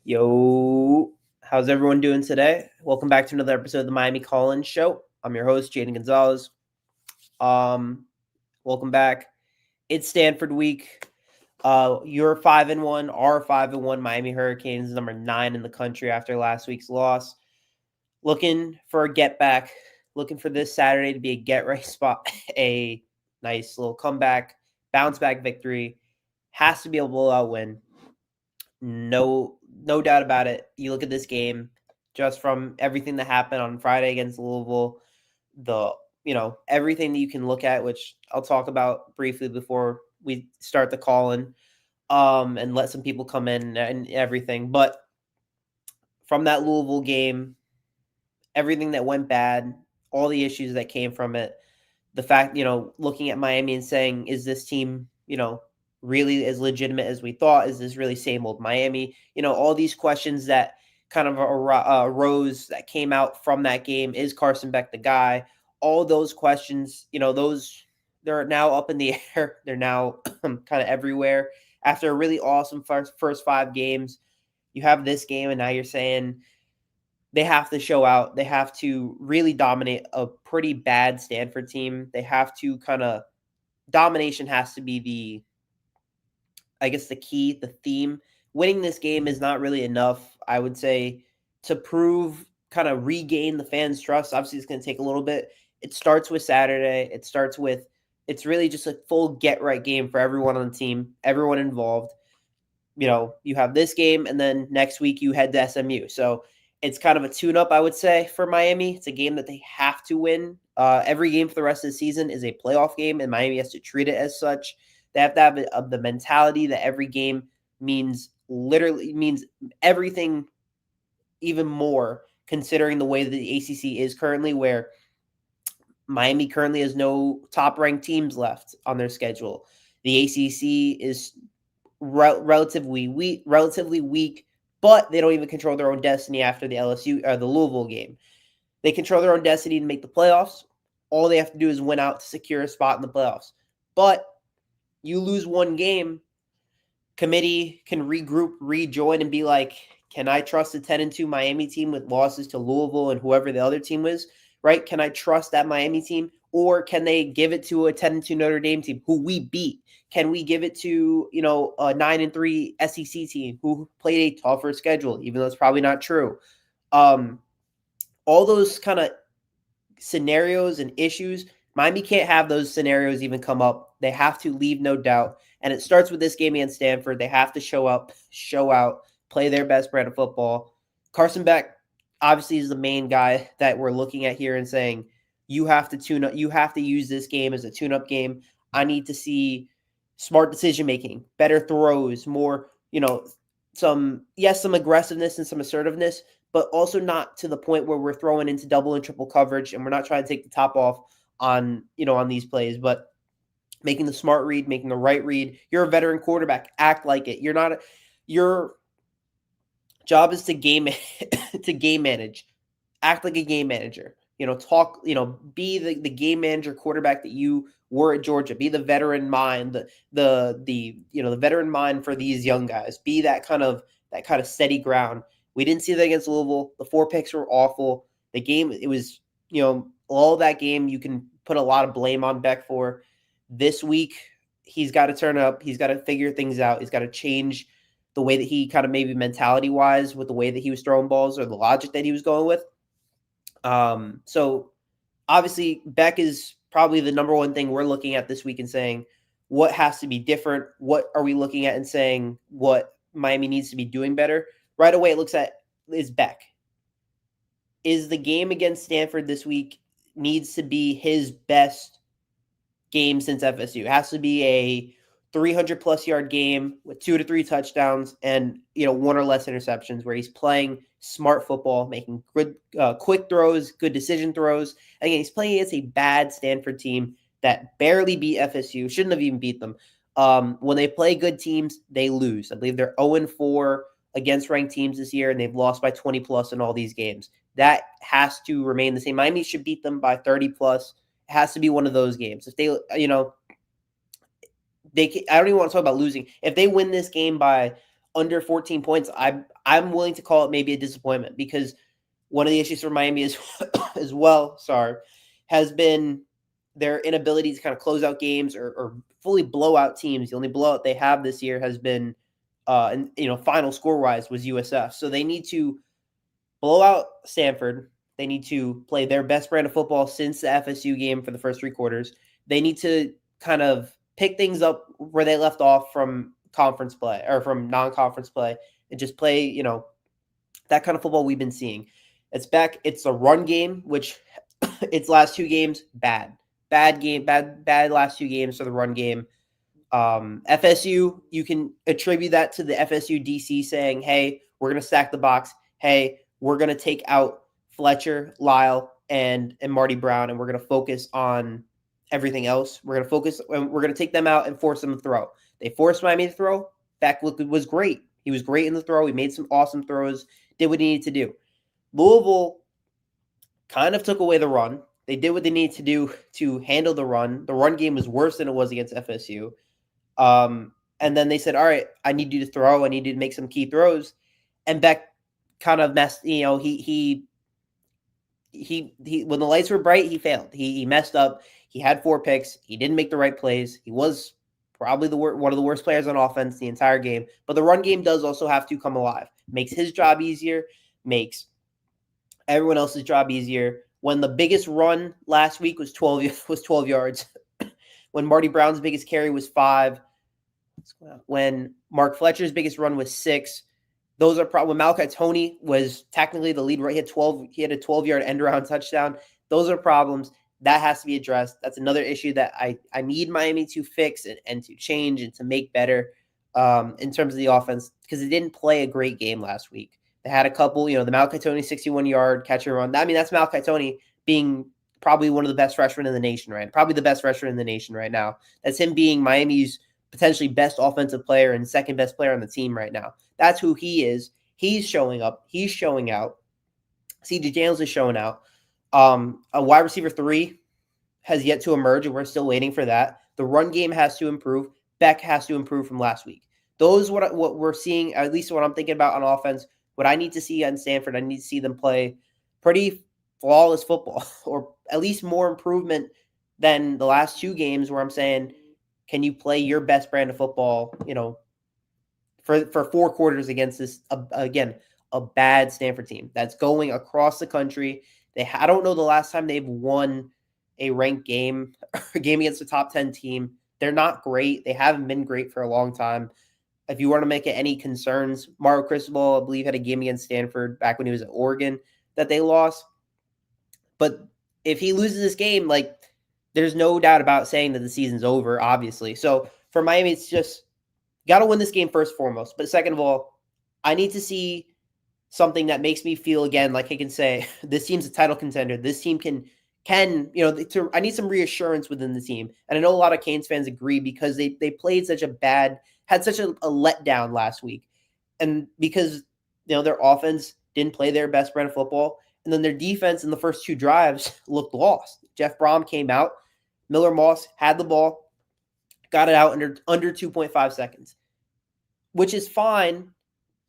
Yo, how's everyone doing today? Welcome back to another episode of the Miami Collins Show. I'm your host, Jaden Gonzalez. Um, Welcome back. It's Stanford week. You're 5-1, our 5-1 Miami Hurricanes, number 9 in the country after last week's loss. Looking for a get back. Looking for this Saturday to be a get right spot, a nice little comeback, bounce back victory. Has to be a blowout win. No doubt about it. You look at this game, just from everything that happened on Friday against Louisville, everything that you can look at, which I'll talk about briefly before we start the call in, and let some people come in and everything. But from that Louisville game, everything that went bad, all the issues that came from it, the fact, looking at Miami and saying, is this team, really as legitimate as we thought? Is this really same old Miami? All these questions that kind of arose that came out from that game. Is Carson Beck the guy? All those questions, they're now up in the air. They're now kind of everywhere. After a really awesome first 5 games, you have this game, and now you're saying they have to show out. They have to really dominate a pretty bad Stanford team. They have to domination has to be the key, the theme. Winning this game is not really enough, I would say, to regain the fans' trust. Obviously, it's going to take a little bit. It starts with Saturday. It's really just a full get-right game for everyone on the team, everyone involved. You have this game, and then next week you head to SMU. So it's kind of a tune-up, I would say, for Miami. It's a game that they have to win. Every game for the rest of the season is a playoff game, and Miami has to treat it as such. They have to have the mentality that every game means everything, even more, considering the way that the ACC is currently, where Miami currently has no top-ranked teams left on their schedule. The ACC is relatively weak, but they don't even control their own destiny after the the Louisville game. They control their own destiny to make the playoffs. All they have to do is win out to secure a spot in the playoffs. But you lose one game, committee can regroup, rejoin, and be like, can I trust the 10-2 Miami team with losses to Louisville and whoever the other team was, right? Can I trust that Miami team? Or can they give it to a 10-2 Notre Dame team who we beat? Can we give it to, a 9-3 SEC team who played a tougher schedule, even though it's probably not true? All those kind of scenarios and issues, Miami can't have those scenarios even come up. They have to leave no doubt. And it starts with this game against Stanford. They have to show up, show out, play their best brand of football. Carson Beck obviously is the main guy that we're looking at here and saying, you have to tune up. You have to use this game as a tune-up game. I need to see smart decision-making, better throws, more, some aggressiveness and some assertiveness, but also not to the point where we're throwing into double and triple coverage and we're not trying to take the top off on these plays, but making the smart read, making the right read. You're a veteran quarterback. Act like it. Your job is to game manage. Act like a game manager. Talk, be the game manager quarterback that you were at Georgia. Be the veteran mind, the veteran mind for these young guys. Be that kind of steady ground. We didn't see that against Louisville. The 4 picks were awful. The game, it was, all that game you can put a lot of blame on Beck for. This week, he's got to turn up. He's got to figure things out. He's got to change the way that he kind of maybe mentality-wise with the way that he was throwing balls or the logic that he was going with. So obviously Beck is probably the number one thing we're looking at this week and saying, what has to be different? What are we looking at and saying what Miami needs to be doing better? Right away, it looks at is Beck. Is the game against Stanford this week needs to be his best game since FSU. It has to be a 300-plus yard game with 2 to 3 touchdowns and, 1 or less interceptions, where he's playing smart football, making good, quick throws, good decision throws. Again, he's playing against a bad Stanford team that barely beat FSU, shouldn't have even beat them. When they play good teams, they lose. I believe they're 0-4 against ranked teams this year, and they've lost by 20-plus in all these games. That has to remain the same. Miami should beat them by 30-plus. It has to be one of those games. If they, I don't even want to talk about losing. If they win this game by under 14 points, I'm willing to call it maybe a disappointment, because one of the issues for Miami is as well, has been their inability to kind of close out games or fully blow out teams. The only blowout they have this year has been, and final score wise was USF. So they need to blow out Stanford. They need to play their best brand of football since the FSU game for the first 3 quarters. They need to kind of pick things up where they left off from conference play or from non-conference play and just play, that kind of football we've been seeing. It's back. It's a run game, which its last 2 games, bad last 2 games for the run game. FSU, you can attribute that to the FSU DC saying, hey, we're going to stack the box. Hey, we're going to take out Fletcher, Lyle, and Marty Brown, and we're going to focus on everything else. We're going to take them out and force them to throw. They forced Miami to throw. Beck was great. He was great in the throw. He made some awesome throws, did what he needed to do. Louisville kind of took away the run. They did what they needed to do to handle the run. The run game was worse than it was against FSU. And then they said, all right, I need you to throw. I need you to make some key throws. And Beck kind of messed, he when the lights were bright, he failed. He messed up. He had 4 picks. He didn't make the right plays. He was probably one of the worst players on offense the entire game. But the run game does also have to come alive. Makes his job easier, makes everyone else's job easier. When the biggest run last week was 12 yards. When Marty Brown's biggest carry was 5. When Mark Fletcher's biggest run was 6. Those are when Malachi Toney was technically the lead, right? He had a 12-yard end-around touchdown. Those are problems that has to be addressed. That's another issue that I need Miami to fix and to change and to make better in terms of the offense, because they didn't play a great game last week. They had a couple, the Malachi Toney 61-yard catch and run. That's Malachi Toney being probably one of the best freshmen in the nation, right? Probably the best freshman in the nation right now. That's him being Miami's potentially best offensive player and second best player on the team right now. That's who he is. He's showing up. He's showing out. CJ Daniels is showing out. A wide receiver 3 has yet to emerge, and we're still waiting for that. The run game has to improve. Beck has to improve from last week. Those what we're seeing, at least what I'm thinking about on offense. What I need to see on Stanford, I need to see them play pretty flawless football, or at least more improvement than the last 2 games where I'm saying, can you play your best brand of football, for 4 quarters against this, again, a bad Stanford team that's going across the country. I don't know the last time they've won a ranked game, a game against a top 10 team. They're not great. They haven't been great for a long time. If you want to make it any concerns, Mario Cristobal, I believe, had a game against Stanford back when he was at Oregon that they lost. But if he loses this game, there's no doubt about saying that the season's over, obviously. So for Miami, it's just got to win this game first and foremost. But second of all, I need to see something that makes me feel, again, like I can say, this team's a title contender. This team I need some reassurance within the team. And I know a lot of Canes fans agree, because they played had such a letdown last week. And because, their offense didn't play their best brand of football. And then their defense in the first 2 drives looked lost. Jeff Brom came out. Miller Moss had the ball, got it out under 2.5 seconds, which is fine.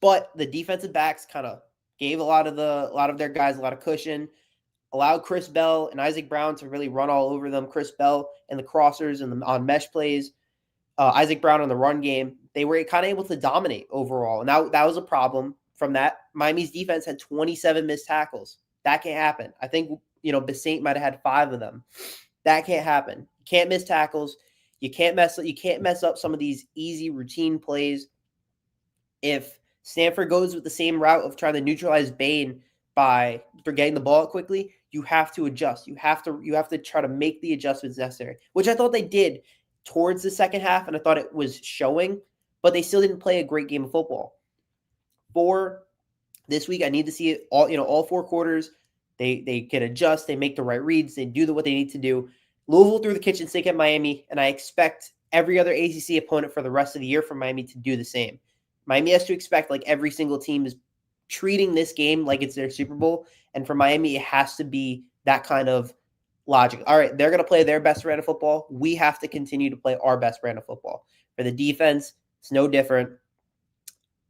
But the defensive backs kind of gave a lot of their guys a lot of cushion, allowed Chris Bell and Isaac Brown to really run all over them. Chris Bell and the crossers and on mesh plays, Isaac Brown on the run game. They were kind of able to dominate overall. And that was a problem from that. Miami's defense had 27 missed tackles. That can't happen. I think, Besant might have had 5 of them. That can't happen. You can't miss tackles. You can't mess up some of these easy routine plays. If Stanford goes with the same route of trying to neutralize Bain for getting the ball out quickly, you have to adjust. You have to try to make the adjustments necessary, which I thought they did towards the second half, and I thought it was showing, but they still didn't play a great game of football. For this week, I need to see it all 4 quarters. They can adjust, they make the right reads, they do what they need to do. Louisville threw the kitchen sink at Miami, and I expect every other ACC opponent for the rest of the year for Miami to do the same. Miami has to expect every single team is treating this game like it's their Super Bowl, and for Miami, it has to be that kind of logic. All right, they're going to play their best brand of football. We have to continue to play our best brand of football. For the defense, it's no different.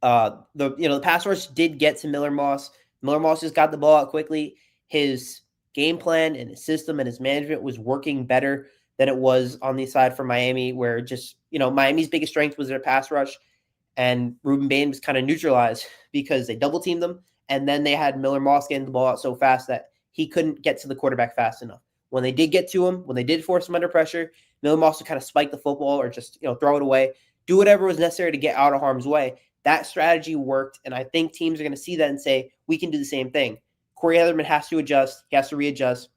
The pass rush did get to Miller Moss. Miller Moss just got the ball out quickly. His game plan and his system and his management was working better than it was on the side for Miami, where just Miami's biggest strength was their pass rush, and Ruben Bain was kind of neutralized because they double teamed them, and then they had Miller Moss getting the ball out so fast that he couldn't get to the quarterback fast enough. When they did get to him, when they did force him under pressure, Miller Moss would kind of spike the football or just throw it away, do whatever was necessary to get out of harm's way. That strategy worked, and I think teams are going to see that and say, we can do the same thing. Corey Heatherman has to adjust. He has to readjust.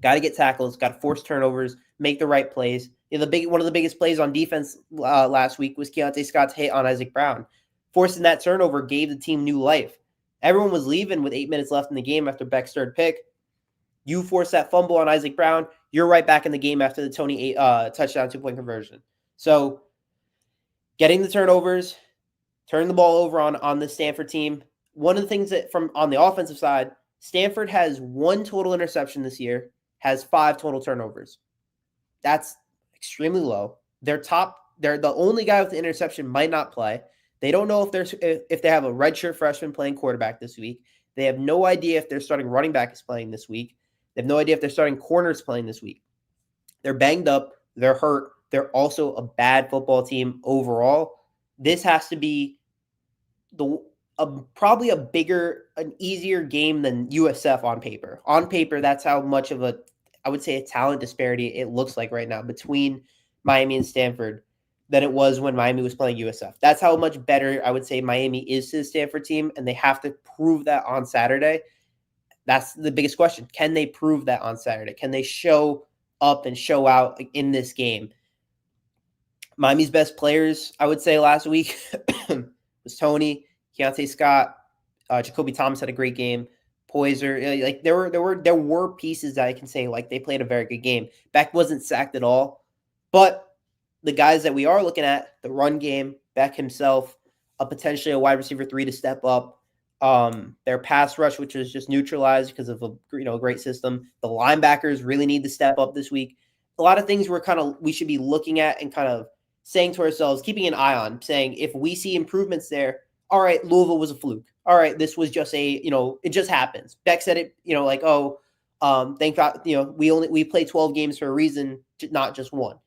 Got to get tackles. Got to force turnovers. Make the right plays. One of the biggest plays on defense last week was Keontae Scott's hit on Isaac Brown. Forcing that turnover gave the team new life. Everyone was leaving with 8 minutes left in the game after Beck's third pick. You force that fumble on Isaac Brown, you're right back in the game after the Toney touchdown 2-point conversion. So getting the turnovers, turning the ball over on the Stanford team. One of the things that from on the offensive side, Stanford has 1 total interception this year, has 5 total turnovers. That's extremely low. They're the only guy with the interception might not play. They don't know if they have a redshirt freshman playing quarterback this week. They have no idea if their starting running back is playing this week. They have no idea if their starting corner is playing this week. They're banged up. They're hurt. They're also a bad football team overall. This has to be probably an easier game than USF on paper. On paper, that's how much of I would say a talent disparity it looks like right now between Miami and Stanford than it was when Miami was playing USF. That's how much better I would say Miami is to the Stanford team, and they have to prove that on Saturday. That's the biggest question. Can they prove that on Saturday? Can they show up and show out in this game? Miami's best players, I would say, last week was Toney, Keontae Scott, Jacoby Thomas had a great game. Poyser, like there were pieces that I can say like they played a very good game. Beck wasn't sacked at all, but the guys that we are looking at, the run game, Beck himself, potentially a wide receiver 3 to step up. Their pass rush, which was just neutralized because of a great system. The linebackers really need to step up this week. A lot of things we should be looking at and kind of saying to ourselves, keeping an eye on, saying if we see improvements there, all right, Louisville was a fluke. All right, this was just it just happens. Beck said it, thank God, we play 12 games for a reason, not just one.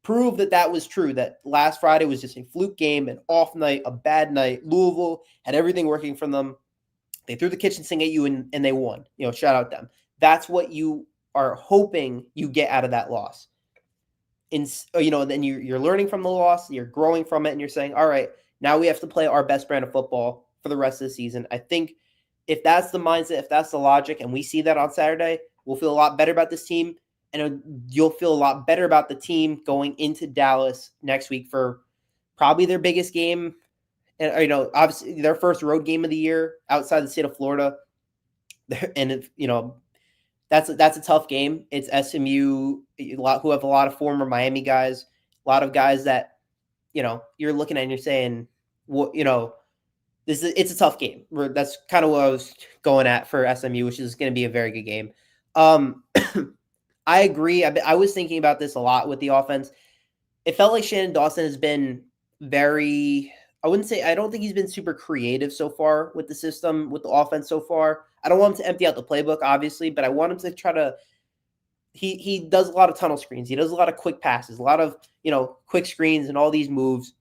Prove that was true, that last Friday was just a fluke game, an off night, a bad night. Louisville had everything working for them. They threw the kitchen sink at you and they won. Shout out them. That's what you are hoping you get out of that loss. Then you're learning from the loss, you're growing from it, and you're saying, all right, now we have to play our best brand of football for the rest of the season. I think if that's the mindset, if that's the logic, and we see that on Saturday, we'll feel a lot better about this team. And you'll feel a lot better about the team going into Dallas next week for probably their biggest game. And, obviously their first road game of the year outside the state of Florida. And, that's a tough game. It's SMU, who have a lot of former Miami guys, a lot of guys that, you're looking at and you're saying, it's a tough game. That's kind of what I was going at for SMU, which is going to be a very good game. I agree. I was thinking about this a lot with the offense. It felt like Shannon Dawson has been I don't think he's been super creative so far with the system, with the offense so far. I don't want him to empty out the playbook, obviously, but I want him to try to he does a lot of tunnel screens. He does a lot of quick passes, a lot of, quick screens and all these moves.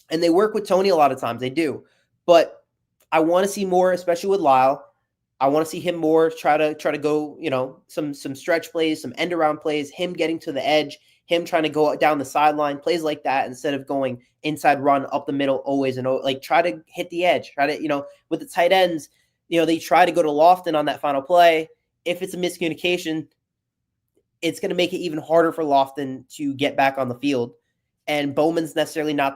And they work with Toney a lot of times. They do. But I want to see more, especially with Lyle. I want to see him more try to go, some stretch plays, some end around plays, him getting to the edge, him trying to go down the sideline, plays like that instead of going inside run up the middle always, and try to hit the edge, try to, with the tight ends, they try to go to Lofton on that final play. If it's a miscommunication, it's going to make it even harder for Lofton to get back on the field. And Bowman's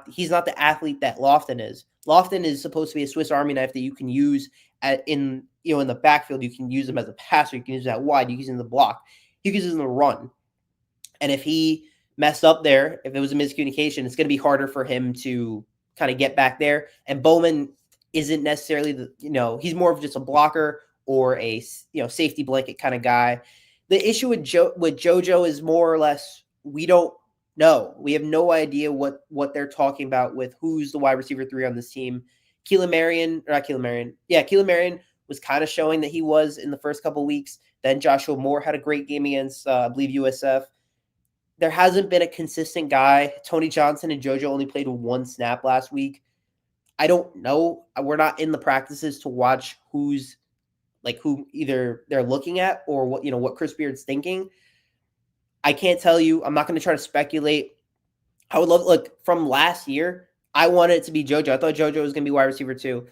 he's not the athlete that Lofton is. Lofton is supposed to be a Swiss Army knife that you can use in the backfield. You can use him as a passer. You can use that wide. You can use him in the block. You can use him in the run. And if he messed up there, if it was a miscommunication, it's going to be harder for him to kind of get back there. And Bowman isn't necessarily he's more of just a blocker or a safety blanket kind of guy. The issue with JoJo is more or less we don't No, we have no idea what they're talking about with who's the wide receiver 3 on this team. Keelan Marion, or not Keelan Marion. Yeah, Keelan Marion was kind of showing that he was in the first couple of weeks. Then Joshua Moore had a great game against, I believe, USF. There hasn't been a consistent guy. Tony Johnson and JoJo only played 1 snap last week. I don't know. We're not in the practices to watch who either they're looking at or what Chris Beard's thinking. I can't tell you. I'm not going to try to speculate. I would love, look, from last year, I wanted it to be JoJo. I thought JoJo was going to be wide receiver 2.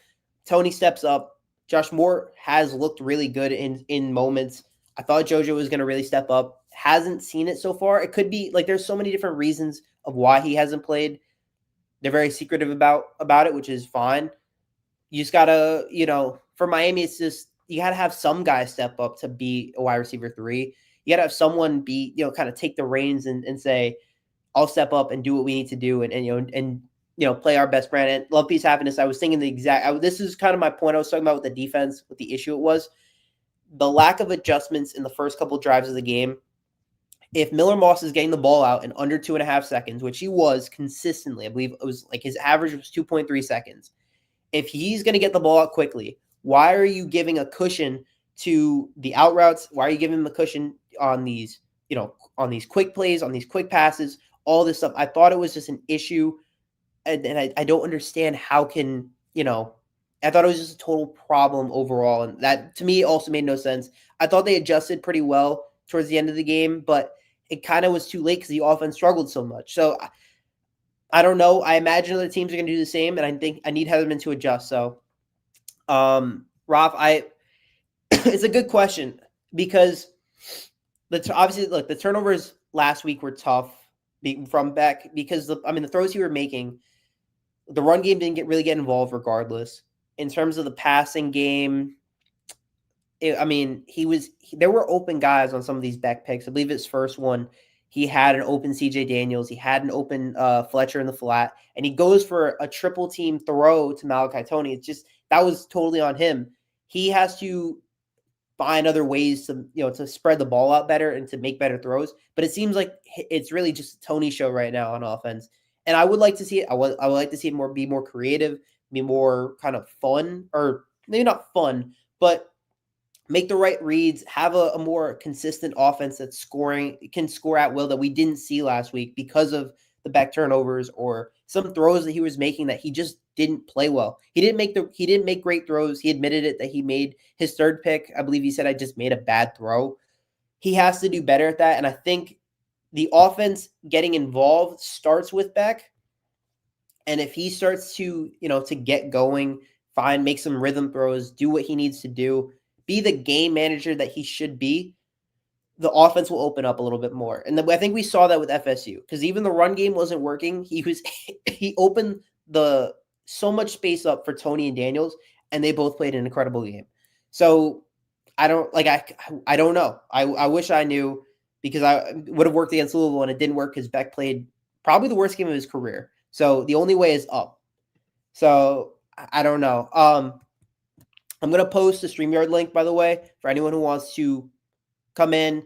Tony steps up. Josh Moore has looked really good in moments. I thought JoJo was going to really step up. Hasn't seen it so far. It could be like there's so many different reasons of why he hasn't played. They're very secretive about it, which is fine. You just got to, for Miami, it's just you got to have some guy step up to be a wide receiver 3. You got to have someone be, kind of take the reins and say, I'll step up and do what we need to do and play our best brand. And love, peace, happiness. I was thinking this is kind of my point I was talking about with the defense, what the issue it was. The lack of adjustments in the first couple drives of the game. If Miller Moss is getting the ball out in under 2.5 seconds, which he was consistently, I believe it was like his average was 2.3 seconds. If he's going to get the ball out quickly, why are you giving a cushion to the out routes? Why are you giving him a cushion on these, on these quick plays, on these quick passes, all this stuff? I thought it was just an issue. And I don't understand how can, I thought it was just a total problem overall. And that to me also made no sense. I thought they adjusted pretty well towards the end of the game, but it kind of was too late because the offense struggled so much. So I don't know. I imagine other teams are going to do the same, and I think I need Heatherman to adjust. So, Rob, it's a good question because obviously, look, the turnovers last week were tough from Beck because the throws he were making, the run game didn't really get involved regardless. In terms of the passing game, there were open guys on some of these Beck picks. I believe his first one, he had an open CJ Daniels. He had an open Fletcher in the flat, and he goes for a triple team throw to Malachi Tony. It's just, that was totally on him. He has to find other ways to spread the ball out better and to make better throws. But it seems like it's really just a Tony show right now on offense. And I would like to see it. I would like to see it be more creative, be more kind of fun, or maybe not fun, but make the right reads, have a more consistent offense that's can score at will that we didn't see last week because of the back turnovers or some throws that he was making that he just didn't play well. He didn't make great throws. He admitted it that he made his third pick. I believe he said, I just made a bad throw. He has to do better at that. And I think the offense getting involved starts with Beck. And if he starts to get going, make some rhythm throws, do what he needs to do, be the game manager that he should be, the offense will open up a little bit more. And I think we saw that with FSU because even the run game wasn't working. He opened so much space up for Tony and Daniels, and they both played an incredible game. So I don't know. I wish I knew because I would have worked against Louisville and it didn't work because Beck played probably the worst game of his career. So the only way is up. So I don't know. I'm going to post the StreamYard link, by the way, for anyone who wants to come in,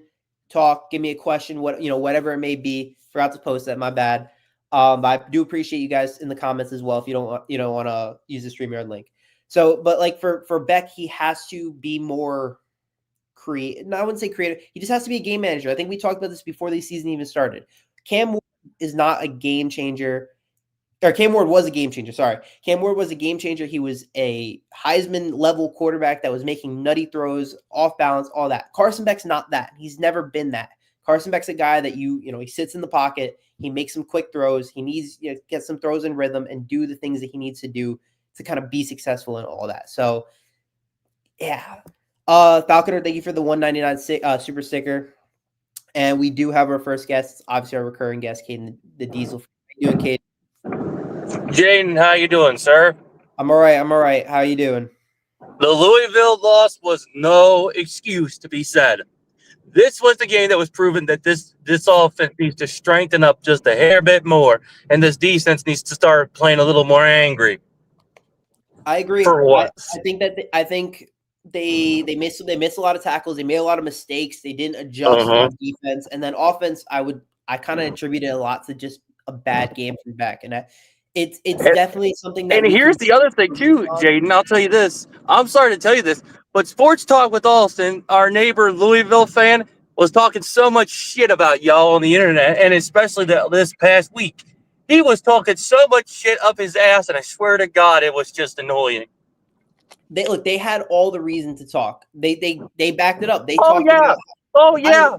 talk, give me a question, whatever it may be. Forgot to post that, my bad. But I do appreciate you guys in the comments as well if you don't want to use the StreamYard link. So, but like for Beck, he has to be more creative. No, I wouldn't say creative. He just has to be a game manager. I think we talked about this before the season even started. Cam Ward is not a game changer. Or Cam Ward was a game changer. Sorry. Cam Ward was a game changer. He was a Heisman level quarterback that was making nutty throws, off balance, all that. Carson Beck's not that. He's never been that. Carson Beck's a guy that he sits in the pocket. He makes some quick throws. He needs to get some throws in rhythm and do the things that he needs to do to kind of be successful in all that. So, yeah. Falconer, thank you for the $1.99 super sticker. And we do have our first guest, obviously our recurring guest, Caden the Diesel. How you doing, Caden? Jaden, how you doing, sir? I'm all right. How you doing? The Louisville loss was no excuse to be said. This was the game that was proven that this offense needs to strengthen up just a hair bit more, and this defense needs to start playing a little more angry. I agree. For what? I think they missed a lot of tackles. They made a lot of mistakes. They didn't adjust on defense, and then offense. I I kind of attribute it a lot to just a bad game from Beck, and it's And, definitely something that and we here's can the other thing too, Jaden. I'll tell you this. I'm sorry to tell you this, but Sports Talk with Austin, our neighbor Louisville fan, was talking so much shit about y'all on the internet, and especially this past week. He was talking so much shit up his ass, and I swear to God, it was just annoying. They had all the reason to talk. They backed it up. They Oh talked yeah, about oh yeah.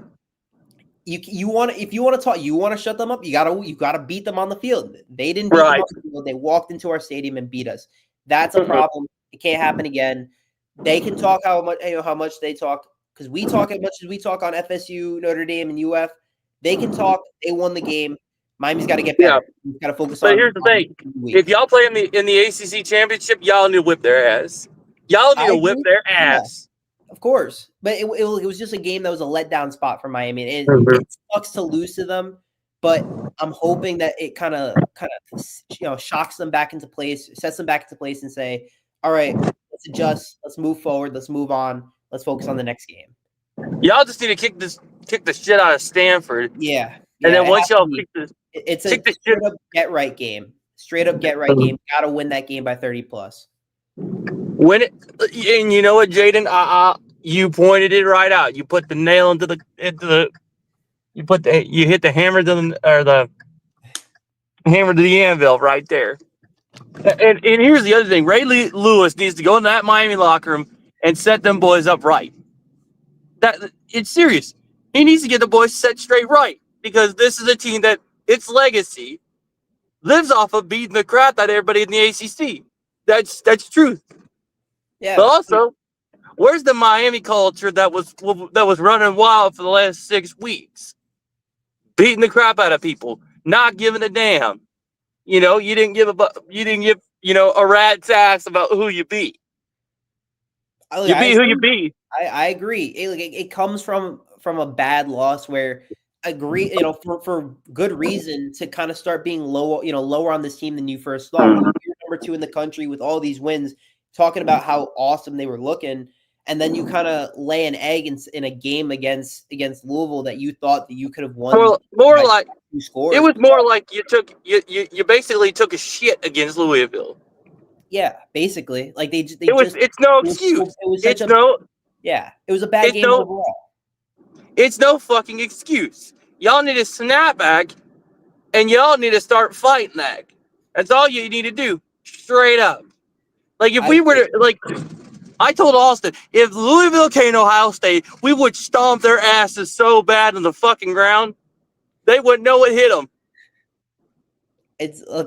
you want if you want to talk, you want to shut them up. You gotta beat them on the field. They didn't beat them on the field. They walked into our stadium and beat us. That's a problem. It can't happen again. They can talk how much they talk, because we talk as much as we talk on FSU, Notre Dame, and UF. They can talk. They won the game. Miami's got to get better. We've got to focus on. But here's the thing: if y'all play in the ACC championship, y'all need to whip their ass. Y'all need to whip their ass. Yeah, of course, but it was just a game that was a letdown spot for Miami. It sucks to lose to them, but I'm hoping that it kind of shocks them back into place, sets them back into place, and say, all right, let's adjust, let's move forward, let's move on, let's focus on the next game. Y'all just need to kick the shit out of Stanford. Yeah. And then once y'all kick it's a straight up get right game. Straight up get right game. Got to win that game by 30 plus. Win it, and you know what, Jaden? You pointed it right out. You put the nail into the. You hit the hammer the hammer to the anvil right there. And here's the other thing: Ray Lewis needs to go in that Miami locker room and set them boys up right. That it's serious. He needs to get the boys set straight right, because this is a team that its legacy lives off of beating the crap out of everybody in the ACC. That's truth. Yeah. But also, where's the Miami culture that was running wild for the last 6 weeks? Beating the crap out of people, not giving a damn. You didn't give a rat's ass about who you beat. You beat who you beat. I agree. It comes from a bad loss where for good reason to kind of start being lower on this team than you first thought. You're number 2 in the country with all these wins, talking about how awesome they were looking, and then you kind of lay an egg in a game against Louisville that you thought that you could have won. More like you scores. It was more like you basically took a shit against Louisville. Yeah, basically, like it's no excuse. It was a bad game overall. It's no fucking excuse. Y'all need to snap back, and y'all need to start fighting that. That's all you need to do, straight up. Like if we were to, I told Austin, if Louisville came to Ohio State, we would stomp their asses so bad on the fucking ground, they wouldn't know what hit them.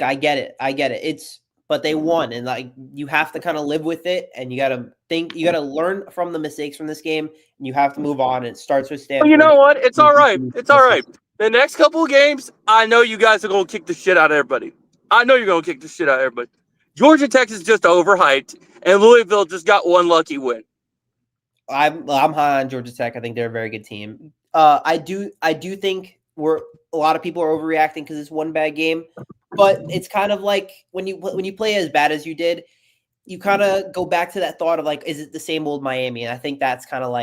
I get it. But they won, and you have to kind of live with it, and you got to learn from the mistakes from this game, and you have to move on. And it starts with Stanford. Well, you know what? It's all right. It's all right. The next couple of games, I know you guys are going to kick the shit out of everybody. I know you're going to kick the shit out of everybody. Georgia Tech is just overhyped, and Louisville just got one lucky win. I'm high on Georgia Tech. I think they're a very good team. I do think a lot of people are overreacting because it's one bad game. But it's kind of like when you play as bad as you did, you kind of go back to that thought of is it the same old Miami? And I think that's kind of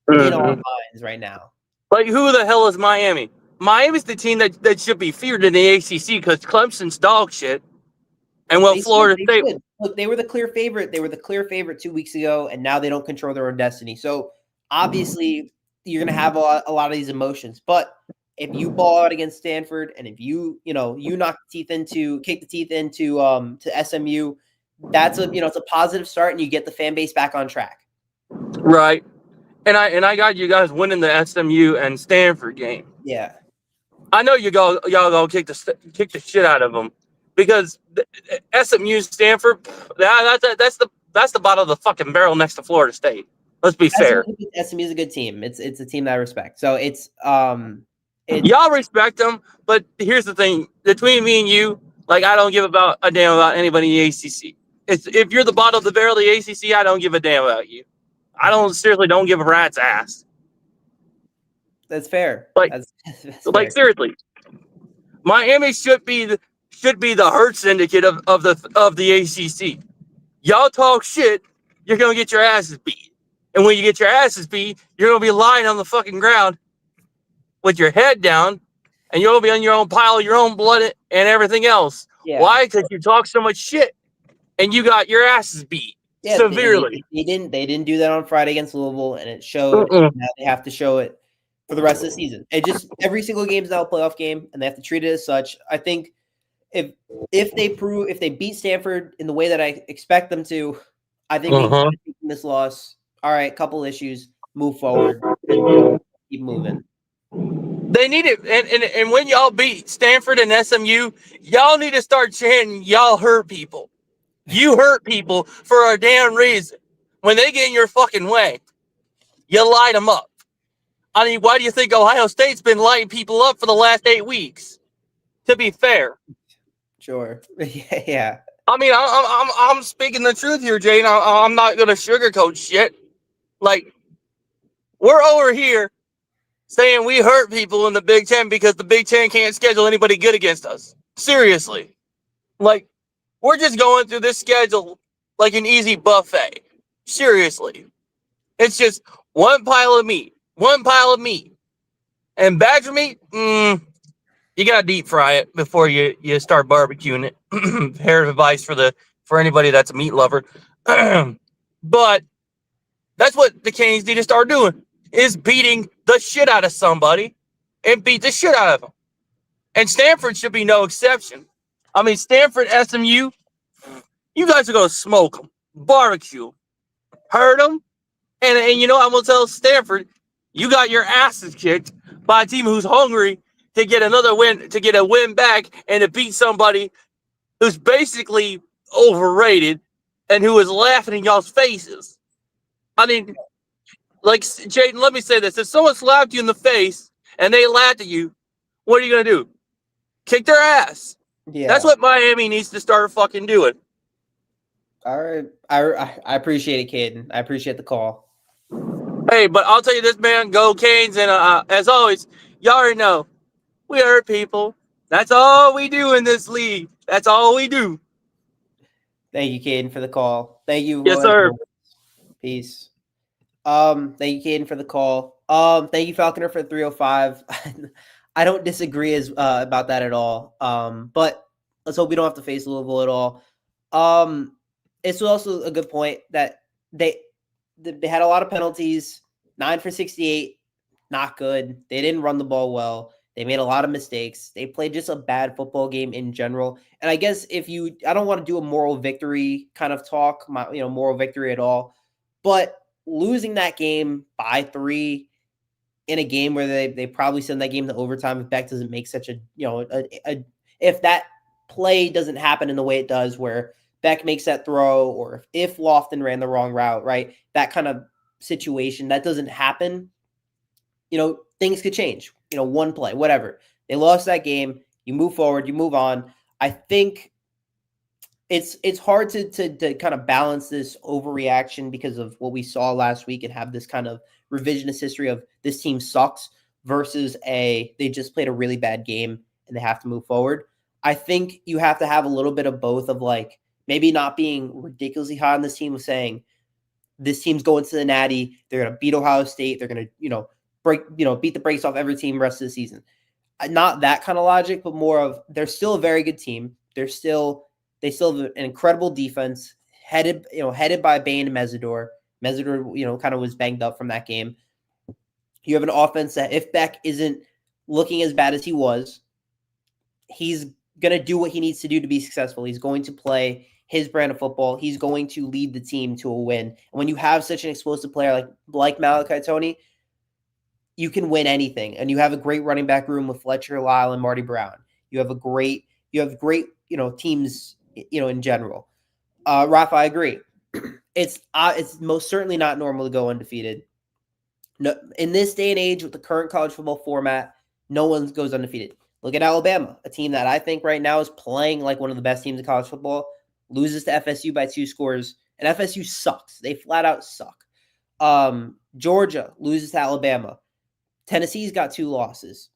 in our minds right now. Like, who the hell is Miami? Miami's the team that should be feared in the ACC because Clemson's dog shit. And Florida State. Look, they were the clear favorite. They were the clear favorite 2 weeks ago, and now they don't control their own destiny. So obviously, you're going to have a lot of these emotions. But if you ball out against Stanford, and if you kick the teeth into to SMU, that's it's a positive start, and you get the fan base back on track. Right, and I got you guys winning the SMU and Stanford game. Yeah, I know y'all gonna kick the shit out of them, because SMU Stanford, that's the bottom of the fucking barrel next to Florida State. Let's be fair. SMU is a good team. It's a team that I respect. So it's y'all respect them, but here's the thing: between me and you, I don't give a damn about anybody in the ACC. If you're the bottom of the barrel of the ACC, I don't give a damn about you. Seriously don't give a rat's ass. That's fair. That's fair. Seriously, Miami should be the hurt syndicate of the ACC. Y'all talk shit, you're gonna get your asses beat, and when you get your asses beat, you're gonna be lying on the fucking ground with your head down and you'll be on your own pile, your own blood, and everything else. Yeah. Why? Because you talk so much shit, and you got your asses beat severely. They didn't do that on Friday against Louisville, and it showed. And now they have to show it for the rest of the season. It just every single game is now a playoff game, and they have to treat it as such. I think if they beat Stanford in the way that I expect them to, I think they can keep this loss. All right, couple issues, move forward, keep moving. They need it, and when y'all beat Stanford and SMU, y'all need to start chanting, "Y'all hurt people. You hurt people for a damn reason. When they get in your fucking way, you light them up." I mean, why do you think Ohio State's been lighting people up for the last 8 weeks? To be fair, sure, yeah. I mean, I'm speaking the truth here, Jane. I'm not gonna sugarcoat shit. Like, we're over here saying we hurt people in the Big Ten because the Big Ten can't schedule anybody good against us. Seriously, like, we're just going through this schedule like an easy buffet. Seriously, it's just one pile of meat, and Badger meat. You gotta deep fry it before you start barbecuing it. Hair of advice for anybody that's a meat lover. But that's what the Canes need to start doing, is beating the shit out of somebody and beat the shit out of them. And Stanford should be no exception. I mean, Stanford, SMU, you guys are gonna smoke them, barbecue, hurt them, and you know, I'm gonna tell Stanford, you got your asses kicked by a team who's hungry to get another win, to get a win back, and to beat somebody who's basically overrated and who is laughing in y'all's faces. I mean, like, Jaden, let me say this. If someone slapped you in the face and they laughed at you, what are you going to do? Kick their ass. Yeah. That's what Miami needs to start fucking doing. All right. I appreciate it, Caden. I appreciate the call. Hey, but I'll tell you this, man. Go Canes. And as always, y'all already know, we hurt people. That's all we do in this league. That's all we do. Thank you, Caden, for the call. Thank you. Yes, sir. Peace. Thank you, Caden, for the call. Thank you, Falconer, for 305. I don't disagree about that at all. But let's hope we don't have to face Louisville at all. It's also a good point that they had a lot of penalties. 9 for 68, not good. They didn't run the ball well. They made a lot of mistakes. They played just a bad football game in general. And I guess I don't want to do a moral victory kind of talk, moral victory at all. But losing that game by 3 in a game where they probably send that game to overtime if Beck doesn't make such if that play doesn't happen in the way it does, where Beck makes that throw, or if Lofton ran the wrong route, right? That kind of situation, that doesn't happen. Things could change. One play, whatever. They lost that game. You move forward, you move on. I think it's hard to kind of balance this overreaction because of what we saw last week and have this kind of revisionist history of this team sucks versus they just played a really bad game and they have to move forward. I think you have to have a little bit of both, of like maybe not being ridiculously high on this team, of saying this team's going to the Natty, they're going to beat Ohio State, they're going to beat the brakes off every team rest of the season. Not that kind of logic, but more of they're still a very good team. They still have an incredible defense headed by Bain and Mesidor. Mesidor, kind of was banged up from that game. You have an offense that if Beck isn't looking as bad as he was, he's going to do what he needs to do to be successful. He's going to play his brand of football. He's going to lead the team to a win. And when you have such an explosive player like Malachi Tony, you can win anything. And you have a great running back room with Fletcher, Lyle, and Marty Brown. You have great, teams, in general. Rafa, I agree. It's most certainly not normal to go undefeated. No, in this day and age with the current college football format, no one goes undefeated. Look at Alabama, a team that I think right now is playing like one of the best teams in college football, loses to FSU by 2 scores, and FSU sucks. They flat out suck. Georgia loses to Alabama. Tennessee's got 2 losses.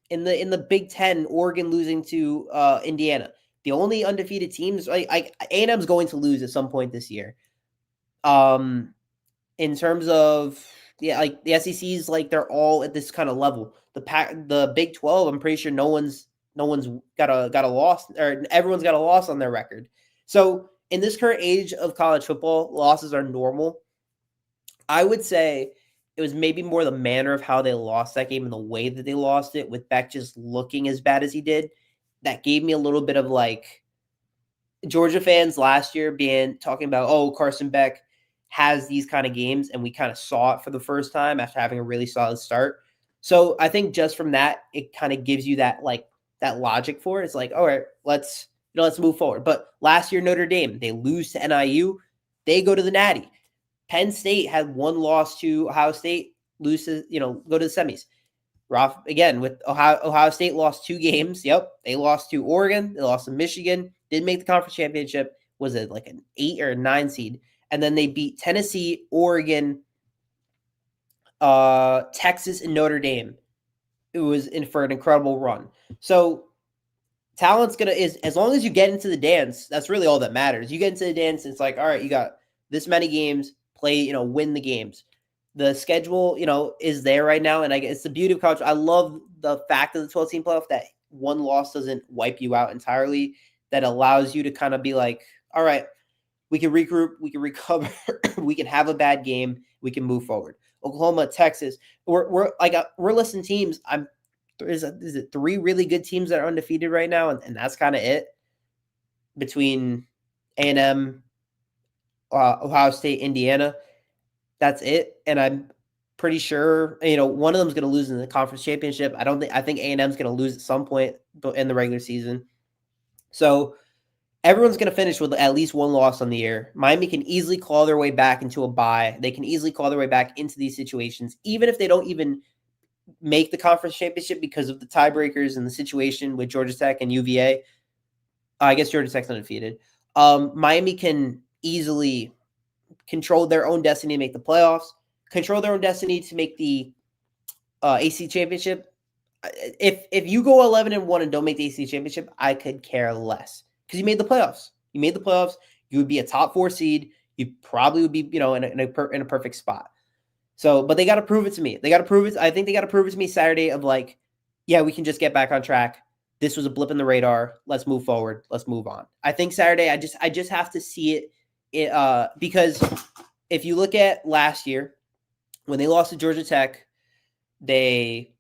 In the Big Ten, Oregon losing to Indiana. The only undefeated teams, A&M's going to lose at some point this year. In terms of yeah, like the SEC's like they're all at this kind of level. The Big 12, I'm pretty sure no one's got a loss, or everyone's got a loss on their record. So in this current age of college football, losses are normal. I would say it was maybe more the manner of how they lost that game and the way that they lost it, with Beck just looking as bad as he did. That gave me a little bit of like Georgia fans last year being talking about, oh, Carson Beck has these kind of games, and we kind of saw it for the first time after having a really solid start. So I think just from that, it kind of gives you that like that logic for it. It's like, all right, let's move forward. But last year, Notre Dame, they lose to NIU, they go to the Natty. Penn State had one loss to Ohio State, lose to, go to the semis. Rough again with Ohio State lost 2 games. Yep, they lost to Oregon, they lost to Michigan, didn't make the conference championship. Was it like an 8 or 9 seed? And then they beat Tennessee, Oregon, Texas, and Notre Dame. It was for an incredible run. So talent's is as long as you get into the dance, that's really all that matters. You get into the dance, it's like, all right, you got this many games, play, win the games. The schedule, is there right now, and it's the beauty of college. I love the fact of the 12-team playoff that one loss doesn't wipe you out entirely. That allows you to kind of be like, all right, we can regroup, we can recover, we can have a bad game, we can move forward. Oklahoma, Texas, we're listing teams. Is it 3 really good teams that are undefeated right now, and that's kind of it between A&M, Ohio State, Indiana. That's it, and I'm pretty sure one of them is going to lose in the conference championship. I think A&M is going to lose at some point in the regular season. So everyone's going to finish with at least one loss on the year. Miami can easily claw their way back into a bye. They can easily claw their way back into these situations, even if they don't even make the conference championship because of the tiebreakers and the situation with Georgia Tech and UVA. I guess Georgia Tech's undefeated. Miami can easily control their own destiny to make the playoffs, control their own destiny to make the AC championship. If you go 11-1 and don't make the AC championship, I could care less because you made the playoffs. You made the playoffs. You would be a top 4 seed. You probably would be, in a perfect spot. So, but they got to prove it to me. They got to prove it. I think they got to prove it to me Saturday of like, yeah, we can just get back on track. This was a blip in the radar. Let's move forward. Let's move on. I think Saturday, I just have to see it. Because if you look at last year when they lost to Georgia Tech, they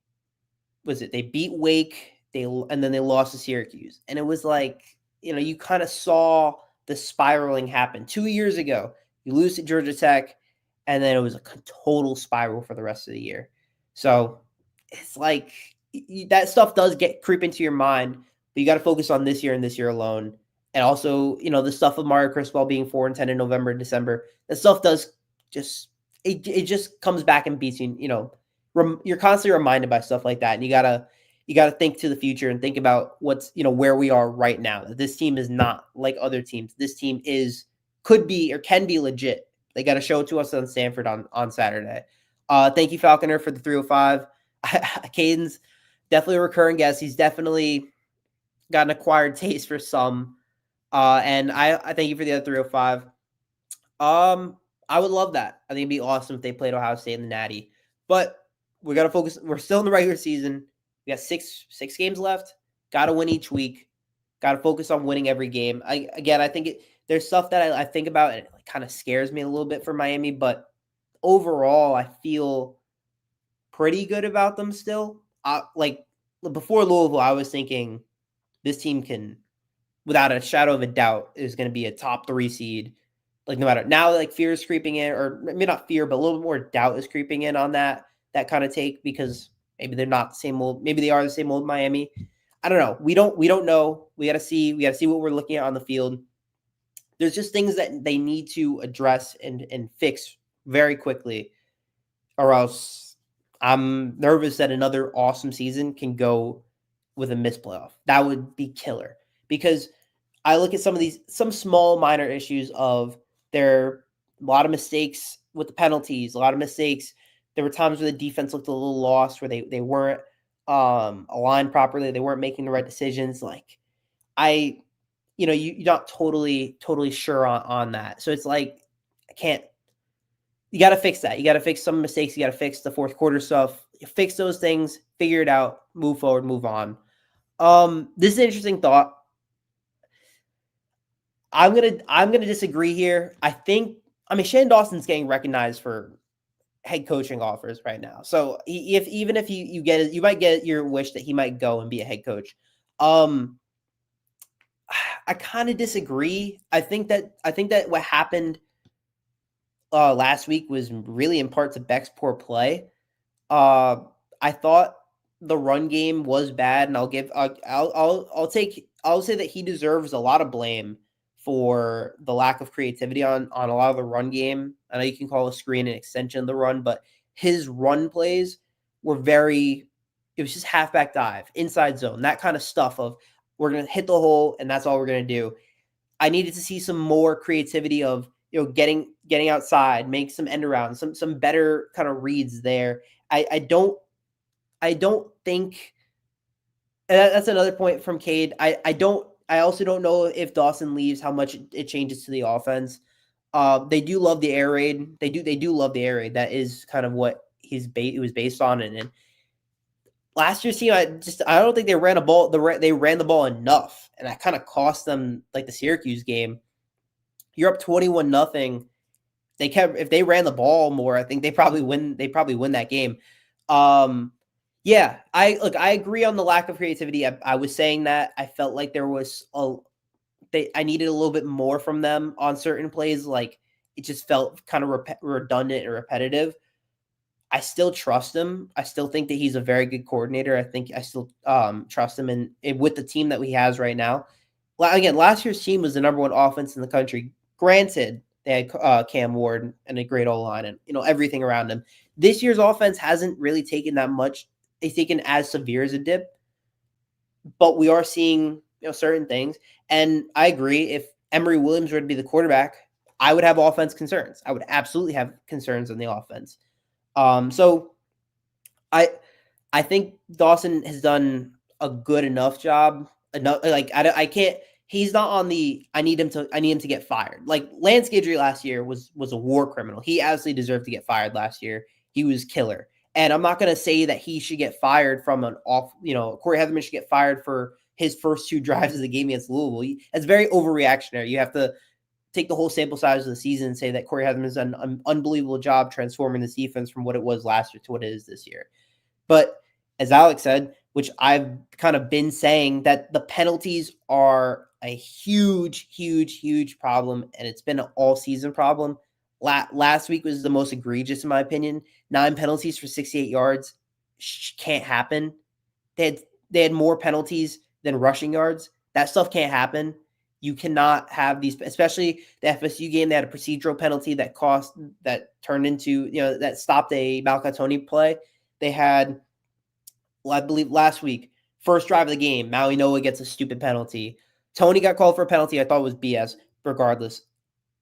beat Wake, and then they lost to Syracuse, and it was like you kind of saw the spiraling happen. 2 years ago, you lose to Georgia Tech, and then it was a total spiral for the rest of the year. So it's like that stuff does creep into your mind, but you got to focus on this year and this year alone. And also, the stuff of Mario Cristobal being 4-10 in November and December, that stuff does just it just comes back and beats you. You're constantly reminded by stuff like that, and you gotta think to the future and think about what's where we are right now. This team is not like other teams. This team could be or can be legit. They got to show it to us on Stanford on Saturday. Thank you, Falconer, for the 305. Caden's definitely a recurring guest. He's definitely got an acquired taste for some. And I thank you for the other 305. I would love that. I think it'd be awesome if they played Ohio State in the Natty. But we got to focus. We're still in the regular season. We got six games left. Got to win each week. Got to focus on winning every game. I think there's stuff that I think about, and it kind of scares me a little bit for Miami. But overall, I feel pretty good about them still. Like before Louisville, I was thinking this team can, without a shadow of a doubt, is going to be a top 3 seed. Like no matter now, like fear is creeping in, or maybe not fear, but a little bit more doubt is creeping in on that kind of take, because maybe they're not the same old. Maybe they are the same old Miami. I don't know. We don't know. We got to see. We got to see what we're looking at on the field. There's just things that they need to address and fix very quickly, or else I'm nervous that another awesome season can go with a missed playoff. That would be killer, because I look at some small minor issues of a lot of mistakes with the penalties, a lot of mistakes. There were times where the defense looked a little lost, where they weren't aligned properly. They weren't making the right decisions. Like you're not totally sure on that. So it's like, I can't you got to fix that. You got to fix some mistakes. You got to fix the fourth quarter stuff. Fix those things, figure it out, move forward, move on. This is an interesting thought. I'm gonna disagree here. I mean Shane Dawson's getting recognized for head coaching offers right now. So even if you get it, you might get your wish that he might go and be a head coach. I kind of disagree. I think that what happened last week was really in part to Beck's poor play. I thought the run game was bad, and I'll say that he deserves a lot of blame for the lack of creativity on a lot of the run game. I know you can call a screen an extension of the run, but his run plays were it was just halfback dive, inside zone, that kind of stuff of we're going to hit the hole and that's all we're going to do. I needed to see some more creativity of, getting outside, make some end arounds, some better kind of reads there. I don't think, and that's another point from Cade. I also don't know if Dawson leaves, how much it changes to the offense. They do love the air raid. They do love the air raid. That is kind of what it was based on. And last year's team, I don't think they ran a ball. They ran the ball enough, and that kind of cost them, like the Syracuse game. You're up 21-0. If they ran the ball more, I think they probably win that game. Yeah, I agree on the lack of creativity. I was saying that I felt like there was I needed a little bit more from them on certain plays. Like it just felt kind of redundant and repetitive. I still trust him. I still think that he's a very good coordinator. I think I still trust him and with the team that he has right now. Again, last year's team was the number one offense in the country. Granted, they had Cam Ward and a great O-line and everything around him. This year's offense hasn't really taken that much. It's taken as severe as a dip, but we are seeing certain things. And I agree. If Emory Williams were to be the quarterback, I would have offense concerns. I would absolutely have concerns on the offense. So I think Dawson has done a good enough job. I can't. He's not on the. I need him to get fired. Like Lance Guidry last year was a war criminal. He absolutely deserved to get fired last year. He was killer. And I'm not going to say that he should get fired from an off. Corey Heatherman should get fired for his first two drives of the game against Louisville. It's very overreactionary. You have to take the whole sample size of the season and say that Corey Heatherman's done an unbelievable job transforming this defense from what it was last year to what it is this year. But as Alex said, which I've kind of been saying, that the penalties are a huge, huge, huge problem, and it's been an all-season problem. Last week was the most egregious, in my opinion. 9 penalties for 68 yards can't happen. They had more penalties than rushing yards. That stuff can't happen. You cannot have these, especially the FSU game. They had a procedural penalty that turned into, that stopped a Malcatoni play. They had, I believe last week, first drive of the game, Maui Noah gets a stupid penalty. Tony got called for a penalty I thought was BS. Regardless,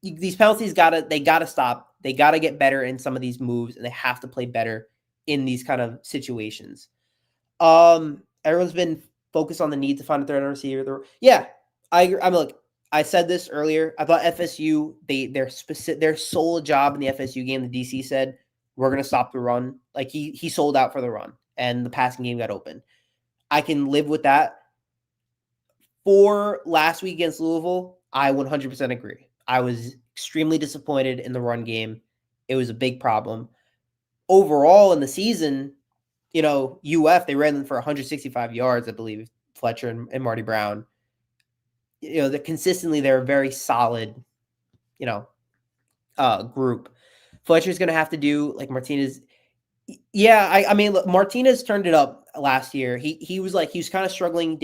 these penalties gotta stop. They gotta get better in some of these moves, and they have to play better in these kind of situations. Everyone's been focused on the need to find a third receiver. Yeah, I agree. I said this earlier. I thought FSU, their sole job in the FSU game, the DC said, we're going to stop the run. Like he sold out for the run and the passing game got open. I can live with that. For last week against Louisville, I 100% agree. I was extremely disappointed in the run game. It was a big problem. Overall in the season, UF, they ran them for 165 yards, I believe, Fletcher and Marty Brown. Consistently, they're a very solid, group. Fletcher's going to have to do like Martinez. Yeah, I mean, look, Martinez turned it up last year. He was kind of struggling.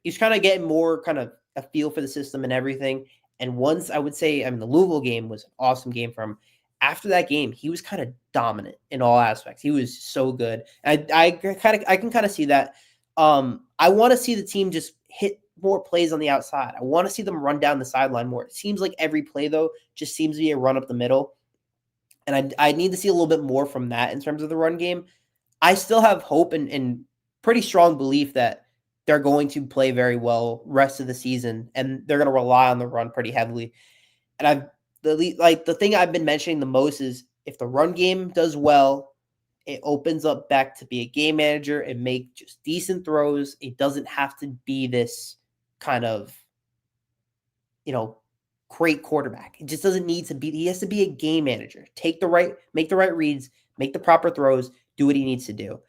He was kind of getting more kind of a feel for the system and everything. And once I would say, the Louisville game was an awesome game for him. After that game, he was kind of dominant in all aspects. He was so good. And I can kind of see that. I want to see the team just hit more plays on the outside. I want to see them run down the sideline more. It seems like every play, though, just seems to be a run up the middle. And I need to see a little bit more from that in terms of the run game. I still have hope and pretty strong belief that they're going to play very well rest of the season, and they're going to rely on the run pretty heavily. And the thing I've been mentioning the most is if the run game does well, it opens up Beck to be a game manager and make just decent throws. It doesn't have to be this kind of, great quarterback. It just doesn't need to be. He has to be a game manager. Make the right reads, make the proper throws, do what he needs to do.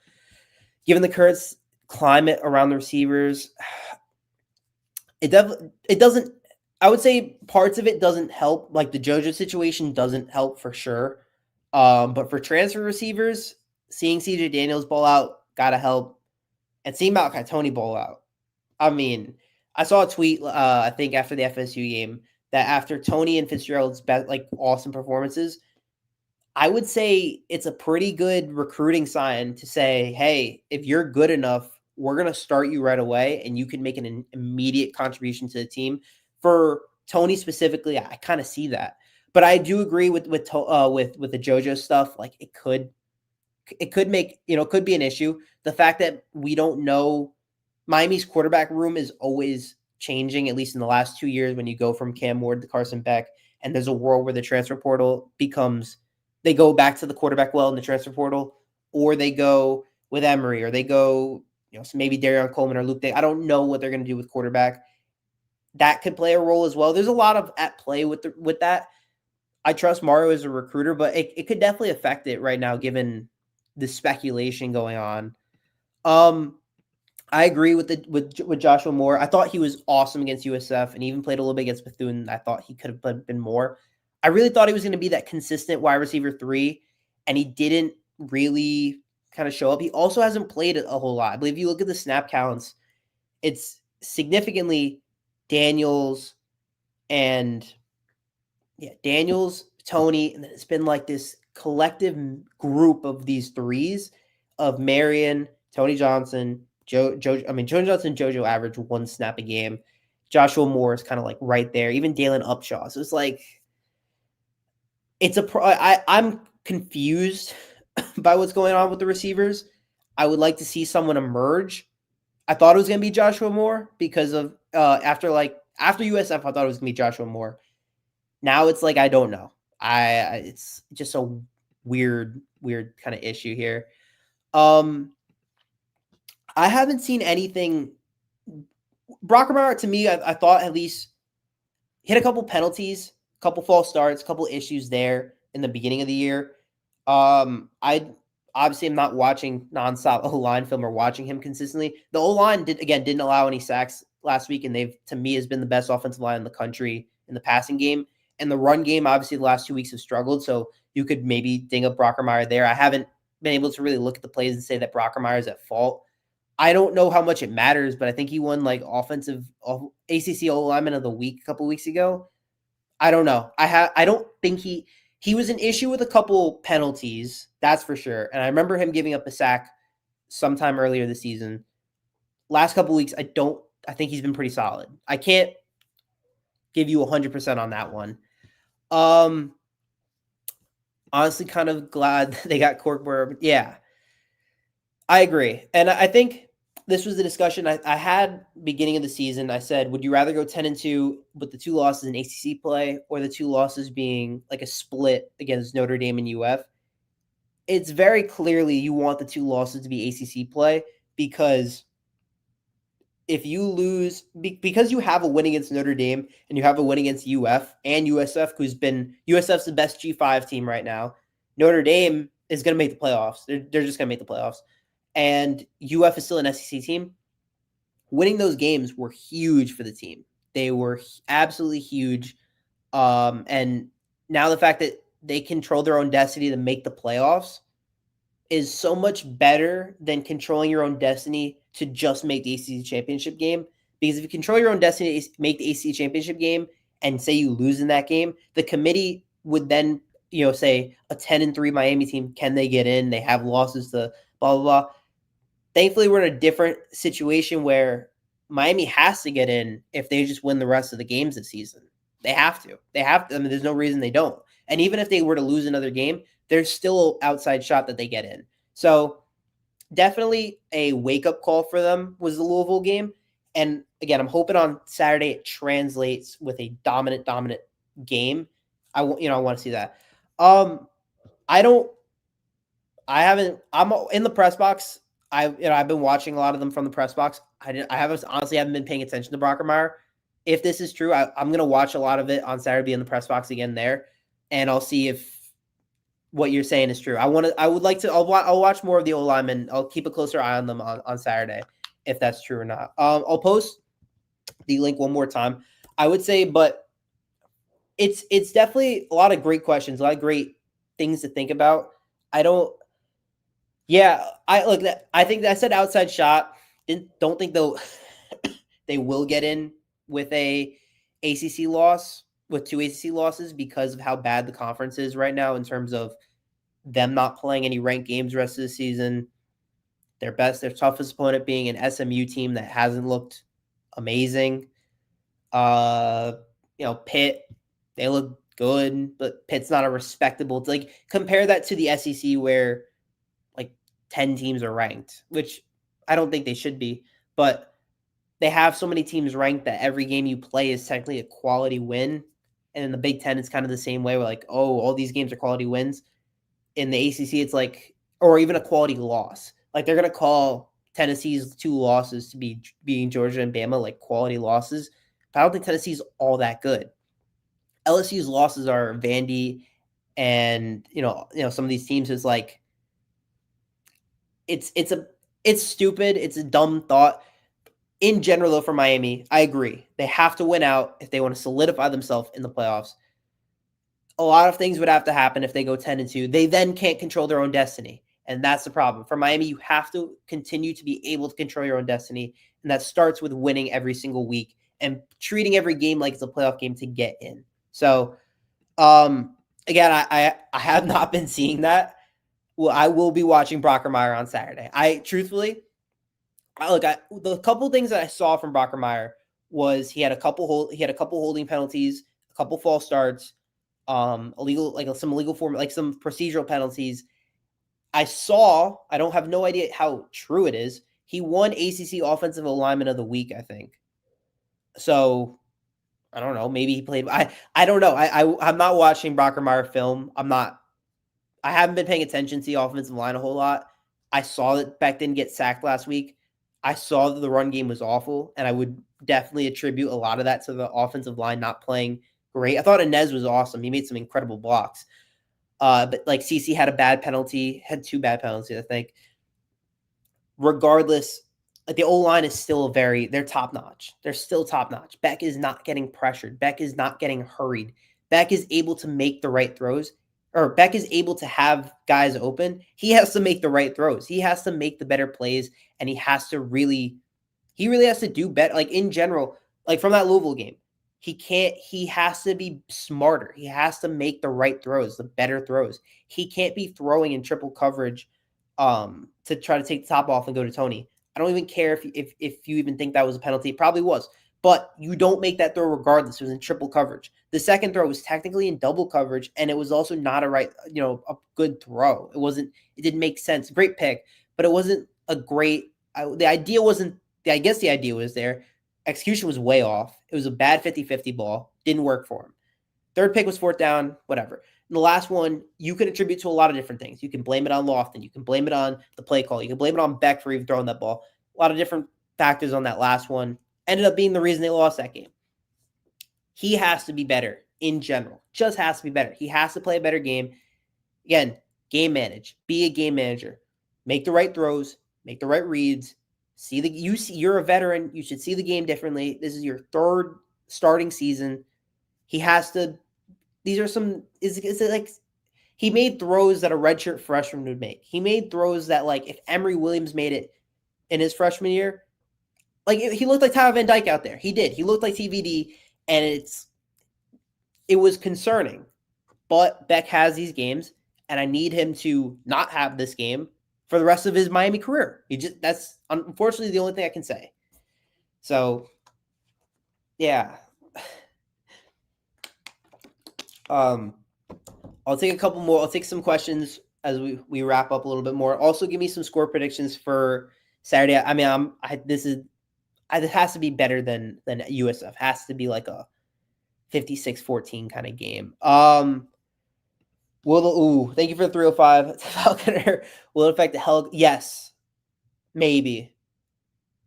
Given the current climate around the receivers, it doesn't. I would say parts of it doesn't help. Like the JoJo situation doesn't help for sure. But for transfer receivers, seeing CJ Daniels ball out gotta help, and seeing Malachi Tony ball out. I mean, I saw a tweet. I think after the FSU game that after Tony and Fitzgerald's awesome performances, I would say it's a pretty good recruiting sign to say, hey, if you're good enough, we're going to start you right away and you can make an immediate contribution to the team. For Tony specifically, I kind of see that. But I do agree with the JoJo stuff. Like it could be an issue. The fact that we don't know, Miami's quarterback room is always changing, at least in the last 2 years when you go from Cam Ward to Carson Beck, and there's a world where the transfer portal becomes, they go back to the quarterback well in the transfer portal, or they go with Emory, or they go, so maybe Darion Coleman or Luke Day. I don't know what they're going to do with quarterback. That could play a role as well. There's a lot of at play with that. I trust Mario as a recruiter, but it could definitely affect it right now, given the speculation going on. I agree with Joshua Moore. I thought he was awesome against USF and even played a little bit against Bethune. I thought he could have been more. I really thought he was going to be that consistent wide receiver 3, and he didn't really kind of show up. He also hasn't played a whole lot. I believe if you look at the snap counts, it's significantly Daniels, Tony, and then it's been like this collective group of these threes of Marion, Tony Johnson, Tony Johnson, JoJo average 1 snap a game. Joshua Moore is kind of like right there. Even Dalen Upshaw. So it's like, I'm confused by what's going on with the receivers. I would like to see someone emerge. I thought it was going to be Joshua Moore because of after USF, I thought it was going to be Joshua Moore. Now it's like I don't know. It's just a weird kind of issue here. I haven't seen anything. Brockermeyer, to me, I thought at least hit a couple penalties, a couple false starts, a couple issues there in the beginning of the year. I obviously am not watching nonstop O-line film or watching him consistently. The O-line didn't allow any sacks last week, and they've, to me, has been the best offensive line in the country in the passing game. And the run game, obviously, the last 2 weeks have struggled, so you could maybe ding up Brockermeyer there. I haven't been able to really look at the plays and say that Brockermeyer is at fault. I don't know how much it matters, but I think he won offensive ACC O-lineman of the week a couple weeks ago. I don't know. I don't think he was an issue with a couple penalties, that's for sure. And I remember him giving up a sack sometime earlier this season. Last couple weeks, I think he's been pretty solid. I can't give you 100% on that one. Honestly, kind of glad they got Corkburg. Yeah, I agree. And I think this was the discussion I had beginning of the season. I said, would you rather go 10-2 with the 2 losses in ACC play or the 2 losses being like a split against Notre Dame and UF? It's very clearly you want the 2 losses to be ACC play, because if you lose, because you have a win against Notre Dame and you have a win against UF and USF, USF's the best G5 team right now. Notre Dame is going to make the playoffs. They're just going to make the playoffs. And UF is still an SEC team. Winning those games were huge for the team. They were absolutely huge. And now the fact that they control their own destiny to make the playoffs is so much better than controlling your own destiny to just make the ACC championship game. Because if you control your own destiny to make the ACC championship game and say you lose in that game, the committee would then, say a 10-3 Miami team, can they get in? They have losses to blah, blah, blah. Thankfully, we're in a different situation where Miami has to get in if they just win the rest of the games this season. They have to. I mean, there's no reason they don't. And even if they were to lose another game, there's still an outside shot that they get in. So definitely a wake-up call for them was the Louisville game. And again, I'm hoping on Saturday it translates with a dominant game. I want to see that. I don't. I haven't. I'm in the press box. I've been watching a lot of them from the press box. I haven't honestly haven't been paying attention to Brockermeyer. If this is true, I'm gonna watch a lot of it on Saturday in the press box again there, and I'll see if what you're saying is true. I would like to. I'll watch more of the O linemen. I'll keep a closer eye on them on Saturday if that's true or not. I'll post the link one more time. I would say, but it's definitely a lot of great questions, a lot of great things to think about. I don't. Yeah, I think I said outside shot. Don't think they'll they will get in with a ACC loss with 2 ACC losses because of how bad the conference is right now in terms of them not playing any ranked games the rest of the season. Their toughest opponent being an SMU team that hasn't looked amazing. Pitt, they look good, but Pitt's not a respectable. Like compare that to the SEC where like 10 teams are ranked, which I don't think they should be, but they have so many teams ranked that every game you play is technically a quality win. And in the Big Ten, it's kind of the same way. We're like, oh, all these games are quality wins. In the ACC, it's like, or even a quality loss. Like they're going to call Tennessee's 2 losses to be being Georgia and Bama like quality losses. But I don't think Tennessee's all that good. LSU's losses are Vandy and some of these teams is like it's stupid. It's a dumb thought. In general, though, for Miami, I agree. They have to win out if they want to solidify themselves in the playoffs. A lot of things would have to happen if they go 10-2. They then can't control their own destiny. And that's the problem. For Miami, you have to continue to be able to control your own destiny. And that starts with winning every single week and treating every game like it's a playoff game to get in. So, again, I have not been seeing that. Well, I will be watching Brockermeyer on Saturday. The couple things that I saw from Brockermeyer was he had a couple holding penalties, a couple false starts, some illegal form, like some procedural penalties. I don't have no idea how true it is. He won ACC Offensive Alignment of the Week, I think. So I don't know. Maybe he played. I don't know. I'm not watching Brockermeyer film. I haven't been paying attention to the offensive line a whole lot. I saw that Beck didn't get sacked last week. I saw that the run game was awful, and I would definitely attribute a lot of that to the offensive line not playing great. I thought Inez was awesome. He made some incredible blocks. But like CC had had 2 bad penalties, I think. Regardless, like the O-line is still they're top notch. They're still top notch. Beck is not getting pressured. Beck is not getting hurried. Beck is able to make the right throws, or Beck is able to have guys open. He has to make the right throws. He has to make the better plays, and he really has to do better. Like in general, like from that Louisville game, he has to be smarter. He has to make the right throws, the better throws. He can't be throwing in triple coverage to try to take the top off and go to Tony. I don't even care if you even think that was a penalty. It probably was. But you don't make that throw regardless. It was in triple coverage. The second throw was technically in double coverage, and it was also not a good throw. It didn't make sense. Great pick, but it wasn't a great. The idea wasn't. I guess the idea was there. Execution was way off. It was a bad 50-50 ball. Didn't work for him. Third pick was 4th down, whatever. And the last one, you can attribute to a lot of different things. You can blame it on Lofton. You can blame it on the play call. You can blame it on Beck for even throwing that ball. A lot of different factors on that last one. Ended up being the reason they lost that game. He has to be better in general. Just has to be better. He has to play a better game. Again, game manage. Be a game manager. Make the right throws. Make the right reads. You're a veteran. You should see the game differently. This is your 3rd starting season. He has to. These are some. Is it like he made throws that a redshirt freshman would make? He made throws that like if Emory Williams made it in his freshman year. Like he looked like Tyler Van Dyke out there. He did. He looked like TVD, and it was concerning. But Beck has these games, and I need him to not have this game for the rest of his Miami career. That's unfortunately the only thing I can say. So, yeah. I'll take a couple more. I'll take some questions as we wrap up a little bit more. Also, give me some score predictions for Saturday. I mean, it has to be better than USF. It has to be like a 56-14 kind of game. Thank you for the 305. Falconer will it affect the hell? Yes, maybe.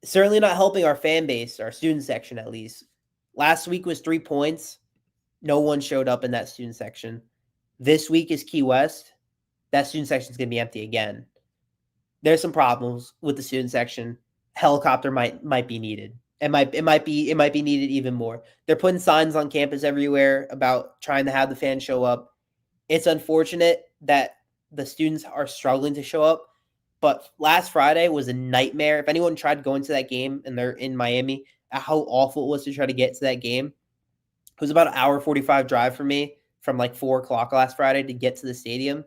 Certainly not helping our fan base, our student section at least. Last week was 3 points. No one showed up in that student section. This week is Key West. That student section is going to be empty again. There's some problems with the student section. Helicopter might be needed. It might be needed even more. They're putting signs on campus everywhere about trying to have the fans show up. It's unfortunate that the students are struggling to show up, but last Friday was a nightmare. If anyone tried going to that game and they're in Miami, how awful it was to try to get to that game. It was about an hour 45 drive for me from like 4:00 last Friday to get to the stadium.